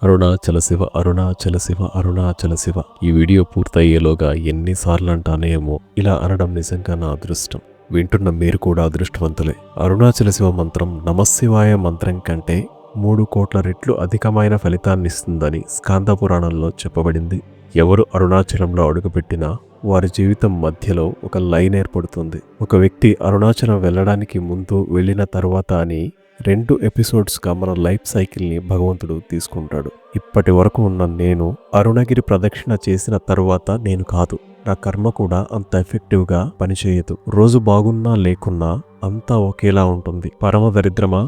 అరుణాచల శివ అరుణాచల శివ అరుణాచల శివ. ఈ వీడియో పూర్తయ్యేలోగా ఎన్నిసార్లు అంటానేమో. ఇలా అనడం నిజంగా నా అదృష్టం. వింటున్న మీరు కూడా అదృష్టవంతులే. అరుణాచల శివ మంత్రం నమశివాయ మంత్రం కంటే 3 కోట్ల రెట్లు అధికమైన ఫలితాన్నిస్తుందని స్కాంద పురాణంలో చెప్పబడింది. ఎవరు అరుణాచలంలో అడుగుపెట్టినా వారి జీవితం మధ్యలో ఒక లైన్ ఏర్పడుతుంది. ఒక వ్యక్తి అరుణాచలం వెళ్ళడానికి ముందు వెళ్ళిన తర్వాత అని 2 ఎపిసోడ్స్గా మన లైఫ్ సైకిల్ని భగవంతుడు తీసుకుంటాడు. ఇప్పటి వరకు ఉన్న నేను అరుణగిరి ప్రదక్షిణ చేసిన తరువాత నేను కాదు. నా కర్మ కూడా అంత ఎఫెక్టివ్గా పనిచేయదు. రోజు బాగున్నా లేకున్నా అంతా ఒకేలా ఉంటుంది. పరమ దరిద్రమా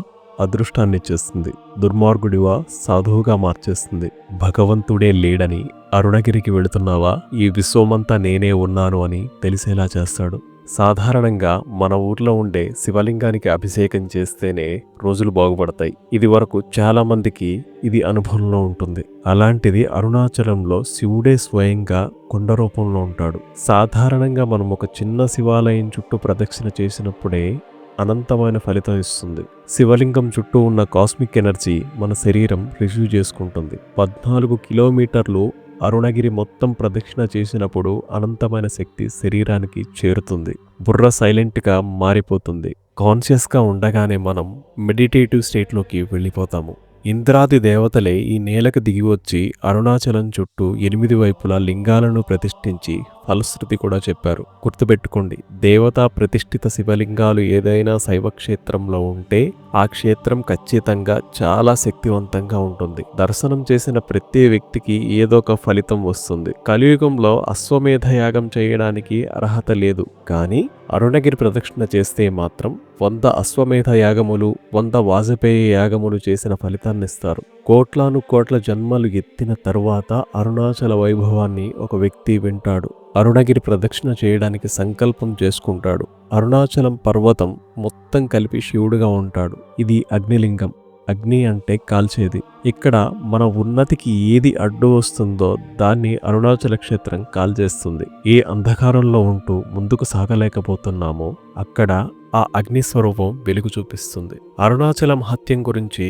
అదృష్టాన్ని చేస్తుంది, దుర్మార్గుడివా సాధువుగా మార్చేస్తుంది. భగవంతుడే లేడని అరుణగిరికి వెళుతున్నావా, ఈ విశ్వమంతా నేనే ఉన్నాను అని తెలిసేలా చేస్తాడు. సాధారణంగా మన ఊర్లో ఉండే శివలింగానికి అభిషేకం చేస్తేనే రోజులు బాగుపడతాయి. ఇది వరకు చాలా మందికి ఇది అనుభవంలో ఉంటుంది. అలాంటిది అరుణాచలంలో శివుడే స్వయంగా కొండ రూపంలో ఉంటాడు. సాధారణంగా మనం ఒక చిన్న శివాలయం చుట్టూ ప్రదక్షిణ చేసినప్పుడే అనంతమైన ఫలితం ఇస్తుంది. శివలింగం చుట్టూ ఉన్న కాస్మిక్ ఎనర్జీ మన శరీరం రిసీవ్ చేసుకుంటుంది. 14 కిలోమీటర్లు అరుణగిరి మొత్తం ప్రదక్షిణ చేసినప్పుడు అనంతమైన శక్తి శరీరానికి చేరుతుంది. బుర్ర సైలెంట్గా మారిపోతుంది. కాన్షియస్గా ఉండగానే మనం మెడిటేటివ్ స్టేట్లోకి వెళ్ళిపోతాము. ఇంద్రాది దేవతలే ఈ నేలకు దిగివచ్చి అరుణాచలం చుట్టూ 8 వైపులా లింగాలను ప్రతిష్ఠించి ఫలశ్రుతి కూడా చెప్పారు. గుర్తుపెట్టుకోండి, దేవతా ప్రతిష్ఠిత శివలింగాలు ఏదైనా శైవ క్షేత్రంలో ఉంటే ఆ క్షేత్రం ఖచ్చితంగా చాలా శక్తివంతంగా ఉంటుంది. దర్శనం చేసిన ప్రతి వ్యక్తికి ఏదో ఒక ఫలితం వస్తుంది. కలియుగంలో అశ్వమేధ యాగం చేయడానికి అర్హత లేదు, కానీ అరుణగిరి ప్రదక్షిణ చేస్తే మాత్రం 100 అశ్వమేధ యాగములు, 100 వాజపేయి యాగములు చేసిన ఫలితాన్నిస్తారు. కోట్లాను కోట్ల జన్మలు ఎత్తిన తరువాత అరుణాచల వైభవాన్ని ఒక వ్యక్తి వింటాడు. అరుణగిరి ప్రదక్షిణ చేయడానికి సంకల్పం చేసుకుంటాడు. అరుణాచలం పర్వతం మొత్తం కలిపి శివుడుగా ఉంటాడు. ఇది అగ్నిలింగం. అగ్ని అంటే కాల్చేది. ఇక్కడ మన ఉన్నతికి ఏది అడ్డు వస్తుందో దాన్ని అరుణాచల క్షేత్రం కాల్చేస్తుంది. ఏ అంధకారంలో ఉంటూ ముందుకు సాగలేకపోతున్నామో అక్కడ ఆ అగ్ని స్వరూపం వెలుగు చూపిస్తుంది. అరుణాచల మహత్యం గురించి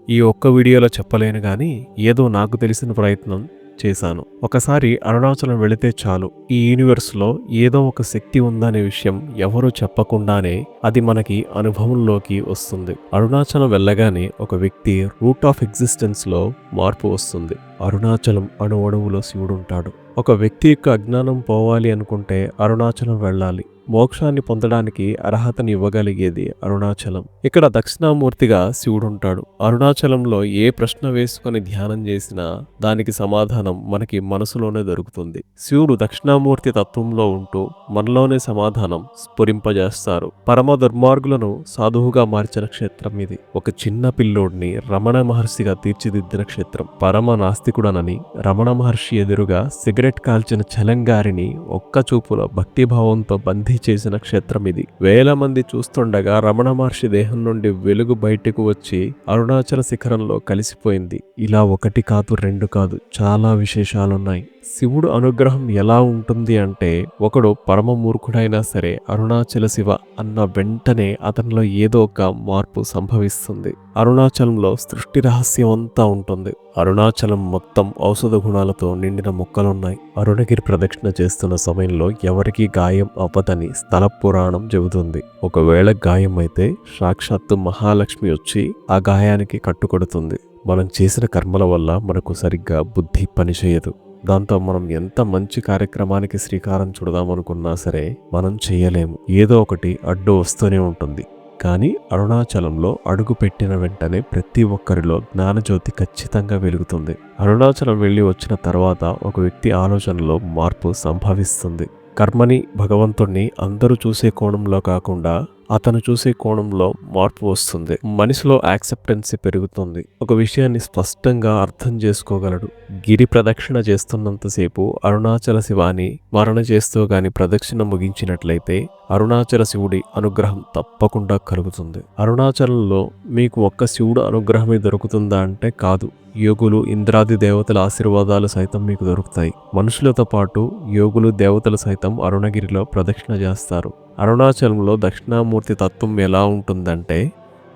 ఈ ఒక్క వీడియోలో చెప్పలేను, కానీ ఏదో నాకు తెలిసిన ప్రయత్నం చేశాను. ఒకసారి అరుణాచలం వెళితే చాలు, ఈ యూనివర్స్లో ఏదో ఒక శక్తి ఉందనే విషయం ఎవరూ చెప్పకుండానే అది మనకి అనుభవంలోకి వస్తుంది. అరుణాచలం వెళ్ళగానే ఒక వ్యక్తి రూట్ ఆఫ్ ఎగ్జిస్టెన్స్లో మార్పు వస్తుంది. అరుణాచలం అణువణువులో శివుడుంటాడు. ఒక వ్యక్తి యొక్క అజ్ఞానం పోవాలి అనుకుంటే అరుణాచలం వెళ్ళాలి. మోక్షాన్ని పొందడానికి అర్హతని ఇవ్వగలిగేది అరుణాచలం. ఇక్కడ దక్షిణామూర్తిగా శివుడుంటాడు. అరుణాచలంలో ఏ ప్రశ్న వేసుకొని ధ్యానం చేసినా దానికి సమాధానం మనకి మనసులోనే దొరుకుతుంది. శివుడు దక్షిణామూర్తి తత్వంలో ఉంటూ మనలోనే సమాధానం స్ఫురింపజేస్తారు. పరమ దుర్మార్గులను సాధువుగా మార్చిన క్షేత్రం ఇది. ఒక చిన్న పిల్లోడిని రమణ మహర్షిగా తీర్చిదిద్దిన క్షేత్రం. పరమ నాస్తికుడనని రమణ మహర్షి ఎదురుగా సిగరెట్ కాల్చిన చలంగారిని ఒక్క చూపులో భక్తిభావంతో బంధి చేసిన క్షేత్రం ఇది. వేల మంది చూస్తుండగా రమణ మహర్షి దేహం నుండి వెలుగు బయటకు వచ్చి అరుణాచల శిఖరంలో కలిసిపోయింది. ఇలా 1 కాదు 2 కాదు, చాలా విశేషాలున్నాయి. శివుడు అనుగ్రహం ఎలా ఉంటుంది అంటే, ఒకడు పరమ మూర్ఖుడైనా సరే అరుణాచల శివ అన్న వెంటనే అతనిలో ఏదో ఒక మార్పు సంభవిస్తుంది. అరుణాచలంలో సృష్టి రహస్యం అంతా ఉంటుంది. అరుణాచలం మొత్తం ఔషధ గుణాలతో నిండిన మొక్కలున్నాయి. అరుణగిరి ప్రదక్షిణ చేస్తున్న సమయంలో ఎవరికీ గాయం అవ్వదని స్థల పురాణం చెబుతుంది. ఒకవేళ గాయం అయితే సాక్షాత్తు మహాలక్ష్మి వచ్చి ఆ గాయానికి కట్టుకొడుతుంది. మనం చేసిన కర్మల వల్ల మనకు సరిగ్గా బుద్ధి పనిచేయదు. దాంతో మనం ఎంత మంచి కార్యక్రమానికి శ్రీకారం చుడదామనుకున్నా సరే మనం చేయలేము. ఏదో ఒకటి అడ్డు వస్తూనే ఉంటుంది. కానీ అరుణాచలంలో అడుగు పెట్టిన వెంటనే ప్రతి ఒక్కరిలో జ్ఞానజ్యోతి ఖచ్చితంగా వెలుగుతుంది. అరుణాచలం వెళ్ళి వచ్చిన తర్వాత ఒక వ్యక్తి ఆలోచనలో మార్పు సంభవిస్తుంది. కర్మని, భగవంతుణ్ణి అందరూ చూసే కోణంలో కాకుండా అతను చూసే కోణంలో మార్పు వస్తుంది. మనిషిలో యాక్సెప్టెన్సీ పెరుగుతుంది. ఒక విషయాన్ని స్పష్టంగా అర్థం చేసుకోగలడు. గిరి ప్రదక్షిణ చేస్తున్నంతసేపు అరుణాచల శివాని మరణ చేస్తూ గాని ప్రదక్షిణ ముగించినట్లయితే అరుణాచల శివుడి అనుగ్రహం తప్పకుండా కలుగుతుంది. అరుణాచలంలో మీకు ఒక్క శివుడు అనుగ్రహమే దొరుకుతుందా అంటే కాదు. యోగులు, ఇంద్రాది దేవతల ఆశీర్వాదాలు సైతం మీకు దొరుకుతాయి. మనుషులతో పాటు యోగులు, దేవతలు సైతం అరుణగిరిలో ప్రదక్షిణ చేస్తారు. అరుణాచలంలో దక్షిణామూర్తి తత్వం ఎలా ఉంటుందంటే,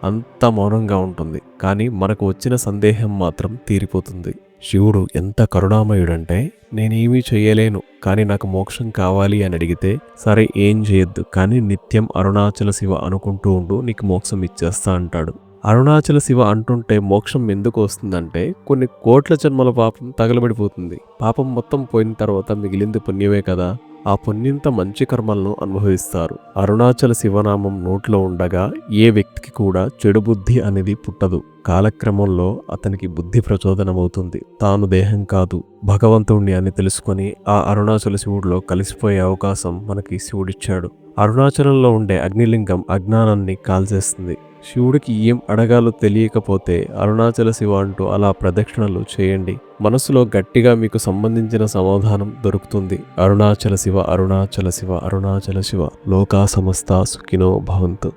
అంతా మౌనంగా ఉంటుంది. కానీ మనకు వచ్చిన సందేహం మాత్రం తీరిపోతుంది. శివుడు ఎంత కరుణామయుడంటే, నేనేమీ చెయ్యలేను కానీ నాకు మోక్షం కావాలి అని అడిగితే, సరే ఏం చేయొద్దు కానీ నిత్యం అరుణాచల శివ అనుకుంటూ ఉండు, నీకు మోక్షం ఇచ్చేస్తా అంటాడు. అరుణాచల శివ అంటుంటే మోక్షం ఎందుకు వస్తుందంటే, కొన్ని కోట్ల జన్మల పాపం తగలబడిపోతుంది. పాపం మొత్తం పోయిన తర్వాత మిగిలింది పుణ్యమే కదా. ఆ పుణ్యంతో మంచి కర్మలను అనుభవిస్తారు. అరుణాచల శివనామం నోట్లో ఉండగా ఏ వ్యక్తికి కూడా చెడు బుద్ధి అనేది పుట్టదు. కాలక్రమంలో అతనికి బుద్ధి ప్రచోదనమవుతుంది. తాను దేహం కాదు, భగవంతుణ్ణి అని తెలుసుకొని ఆ అరుణాచల శివుడిలో కలిసిపోయే అవకాశం మనకి శివుడిచ్చాడు. అరుణాచలంలో ఉండే అగ్నిలింగం అజ్ఞానాన్ని కాల్చేస్తుంది. శివుడికి ఏం అడగాలో తెలియకపోతే అరుణాచల శివ అంటూ అలా ప్రదక్షిణలు చేయండి. మనసులో గట్టిగా మీకు సంబంధించిన సమాధానం దొరుకుతుంది. అరుణాచల శివ, అరుణాచల శివ, అరుణాచల శివ. లోకా సమస్త సుఖినో భవంతు.